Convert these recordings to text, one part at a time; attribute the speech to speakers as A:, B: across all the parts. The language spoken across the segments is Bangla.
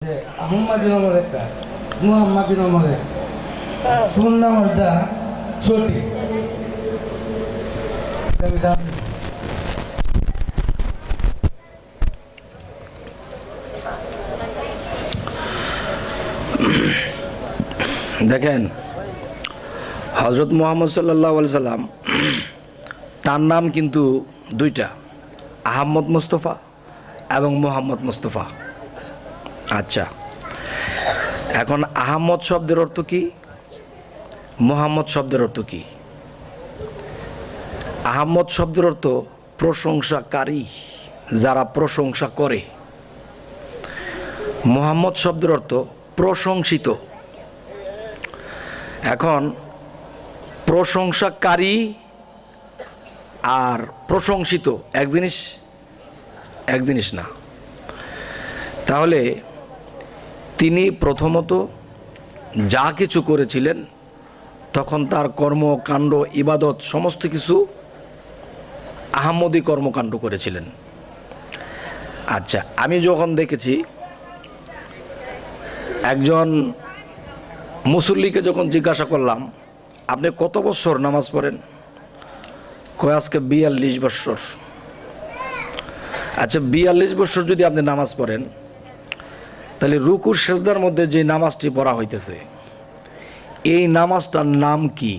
A: আহম্মদ নামের একটা মুহাম্মদ নামের কোন নামটা ছোটি
B: দেখেন হযরত মুহাম্মদ সাল্লাল্লাহু আলাইহি সাল্লাম তার নাম কিন্তু দুইটা, আহমদ মুস্তফা এবং মুহাম্মদ মুস্তফা। আচ্ছা, এখন আহমদ শব্দের অর্থ কি, মুহাম্মদ শব্দের অর্থ কি? আহমদ শব্দের অর্থ প্রশংসাকারী, যারা প্রশংসা করে। মুহাম্মদ শব্দের অর্থ প্রশংসিত। এখন প্রশংসাকারী আর প্রশংসিত এক জিনিস না। তাহলে তিনি প্রথমত যা কিছু করেছিলেন তখন তার কর্মকাণ্ড, ইবাদত সমস্ত কিছু আহমদি কর্মকাণ্ড করেছিলেন। আচ্ছা, আমি যখন দেখেছি একজন মুসল্লিকে যখন জিজ্ঞাসা করলাম আপনি কত বছর নামাজ পড়েন, কয় আজকে 42 বছর। আচ্ছা, 42 বছর যদি আপনি নামাজ পড়েন তাহলে রুকুর সেজদার মধ্যে যে নামাজটি পড়া হইতেছে এই নামাজটার নাম কি,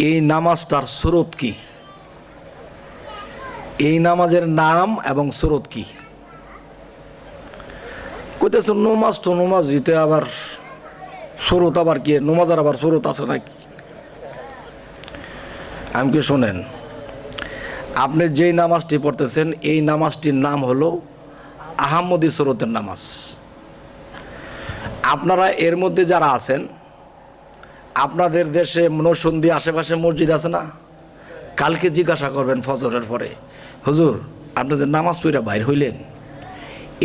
B: এই নামাজটার সুরত কি, এই নামাজের নাম এবং সুরত কি? কইতেছে নমাজ তো নমাজ, ইতে আবার সুরত আবার কি, নমাজের আবার সুরত আছে নাকি? আমি কি শোনেন, আপনি যেই নামাজটি পড়তেছেন এই নামাজটির নাম হলো আহমদি সুরতের নামাজ। আপনারা এর মধ্যে যারা আছেন, আপনাদের দেশে নরসিংদী আশেপাশে মসজিদ আছে না? কালকে জিজ্ঞাসা করবেন ফজরের পরে, হুজুর আপনি যে নামাজ পড়া বাইর হইলেন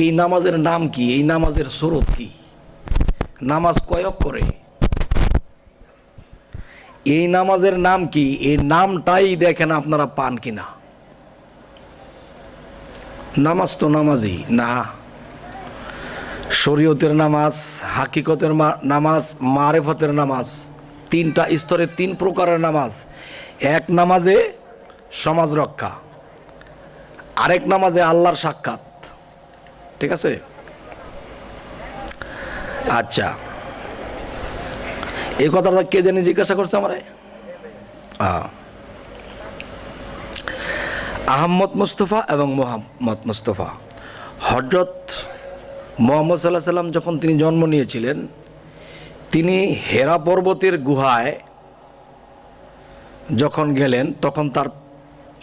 B: এই নামাজের নাম কি, এই নামাজের সুরত কি, নামাজ কয়ক করে, এই নামাজের নাম কি, এই নামটাই দেখেন আপনারা পান কিনা। নামাজ তো নামাজই না, শরীয়তের নামাজ, হাকিকতের নামাজ, মারেফতের নামাজ, তিনটা স্তরে তিন প্রকারের নামাজ। এক নামাজে সমাজ রক্ষা, আরেক নামাজে আল্লাহর সাক্ষাৎ। ঠিক আছে? আচ্ছা, এই কথাটা কে জানি জিজ্ঞাসা করছে আমারে? আহমদ মুস্তফা এবং মুহাম্মদ মুস্তফা। হযরত মুহাম্মদ সাল্লাল্লাহু আলাইহি সাল্লাম যখন তিনি জন্ম নিয়েছিলেন তিনি হেরা পর্বতের গুহায় যখন গেলেন তখন তার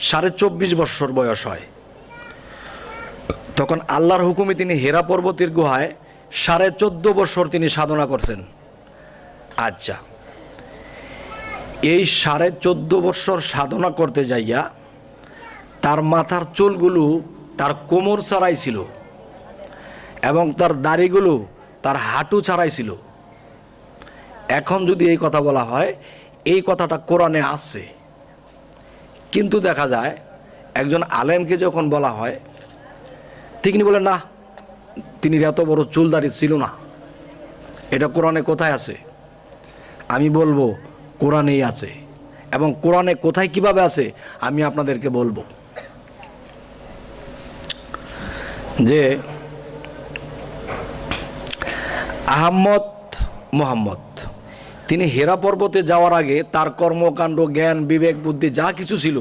B: 24.5 বছর বয়স হয়। তখন আল্লাহর হুকুমে তিনি হেরা পর্বতের গুহায় 14.5 বছর তিনি সাধনা করছেন। আচ্ছা, এই 14.5 বছর সাধনা করতে যাইয়া তার মাথার চুলগুলো তার কোমর ছাড়াই ছিল এবং তার দাড়িগুলো তার হাঁটু ছাড়াই ছিল। এখন যদি এই কথা বলা হয় এই কথাটা কোরআনে আছে, কিন্তু দেখা যায় একজন আলেমকে যখন বলা হয় তিনি বলেন না, তিনি এত বড় চুল দাড়ি ছিল না, এটা কোরআনে কোথায় আছে? আমি বলবো কোরআনেই আছে, এবং কোরআনে কোথায় কিভাবে আছে আমি আপনাদেরকে বলবো। যে আহমদ মুহাম্মদ তিনি হেরা পর্বতে যাওয়ার আগে তার কর্মকাণ্ড, জ্ঞান, বিবেক, বুদ্ধি যা কিছু ছিল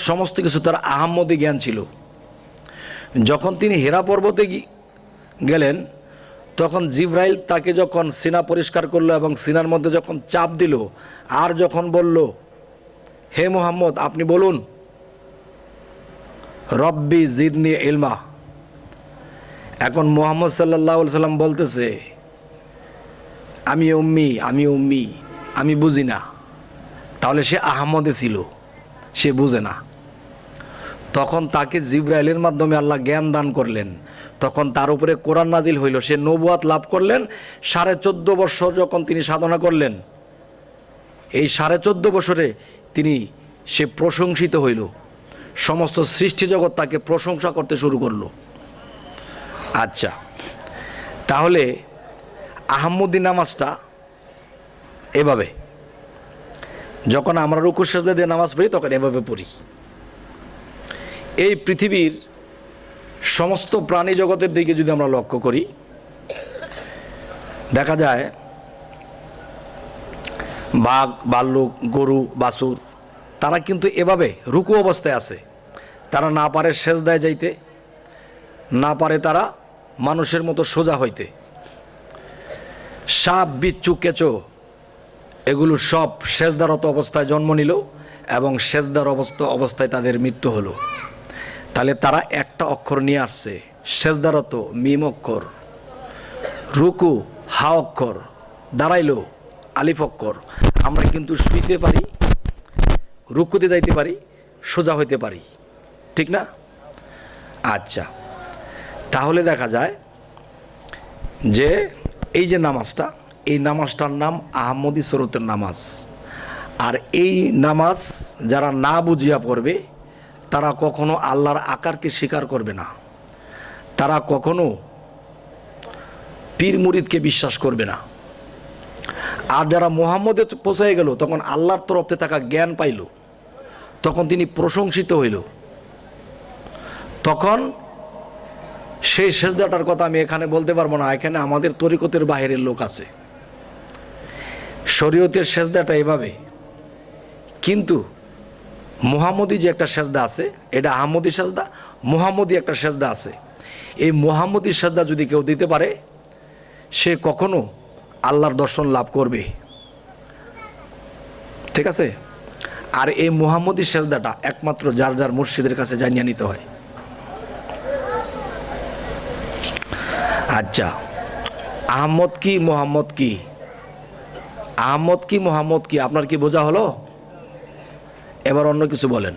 B: সমস্ত কিছু তার আহমদি জ্ঞান ছিল। যখন তিনি হেরা পর্বতে গেলেন তখন জিব্রাইল তাকে যখন সিনা পরিষ্কার করলো এবং সিনার মধ্যে যখন চাপ দিল আর যখন বলল হে মুহাম্মদ আপনি বলুন রব্বি জিদনি ইলমা, এখন মুহাম্মদ সাল্লাল্লাহু আলাইহি সাল্লাম বলতেছে আমি উম্মি, আমি বুঝি না। তাহলে সে আহমদে ছিল, সে বুঝে না। তখন তাকে জিব্রাইলের মাধ্যমে আল্লাহ জ্ঞান দান করলেন, তখন তার উপরে কোরআন নাজিল হইল, সে নবুয়াত লাভ করলেন। 14.5 বছর যখন তিনি সাধনা করলেন, এই 14.5 বছরে সে প্রশংসিত হইল, সমস্ত সৃষ্টি জগৎ তাকে প্রশংসা করতে শুরু করলো। আচ্ছা, তাহলে আহম্মদী নামাজটা এভাবে, যখন আমরা রুকু সেজদা দিয়ে নামাজ পড়ি তখন এভাবে পড়ি। এই পৃথিবীর সমস্ত প্রাণী জগতের দিকে যদি আমরা লক্ষ্য করি, দেখা যায় বাঘ, ভাল্লুক, গরু, বাছুর তারা কিন্তু এভাবে রুকু অবস্থায় আছে। তারা না পারে সেজদায় যাইতে, না পারে তারা মানুষের মতো সোজা হইতে। সাপ, বিচ্ছু, কেঁচো এগুলো সব সেজদারত অবস্থায় জন্ম নিল এবং সেজদার অবস্থায় তাদের মৃত্যু হলো। তাহলে তারা একটা অক্ষর নিয়ে আসছে, সেজদারত মিম অক্ষর, রুকু হা অক্ষর, দাঁড়াইলো আলিফ অক্ষর। আমরা কিন্তু শুইতে পারি, রুকুতে যাইতে পারি, সোজা হইতে পারি, ঠিক না? আচ্ছা, তাহলে দেখা যায় যে এই যে নামাজটা, এই নামাজটার নাম আহমদী শরতের নামাজ। আর এই নামাজ যারা না বুঝিয়া পড়বে তারা কখনো আল্লাহর আকারকে স্বীকার করবে না, তারা কখনো পীর মুরিদকে বিশ্বাস করবে না। আর যারা মুহাম্মদে পৌঁছে গেল তখন আল্লাহর তরফে থাকা জ্ঞান পাইল, তখন তিনি প্রশংসিত হইল, তখন সেই সেজদাটার কথা আমি এখানে বলতে পারবো না। এখানে আমাদের তরিকতের বাহিরের লোক আছে, শরীয়তের সেজদাটা এভাবে, কিন্তু মুহাম্মদী যে একটা সেজদা আছে এটা আহমদী সেজদা, মুহাম্মদী একটা সেজদা আছে। এই মুহাম্মদী সেজদা যদি কেউ দিতে পারে সে কখনো আল্লাহর দর্শন লাভ করবে, ঠিক আছে? আর এই মুহাম্মদী সেজদাটা একমাত্র যার যার মুর্শিদের কাছে জানিয়ে নিতে হয়। আচ্ছা, আহমদ কি মোহাম্মদ কি, আহমদ কি মোহাম্মদ কি আপনার কি বোঝা হলো? এবার অন্য কিছু বলেন।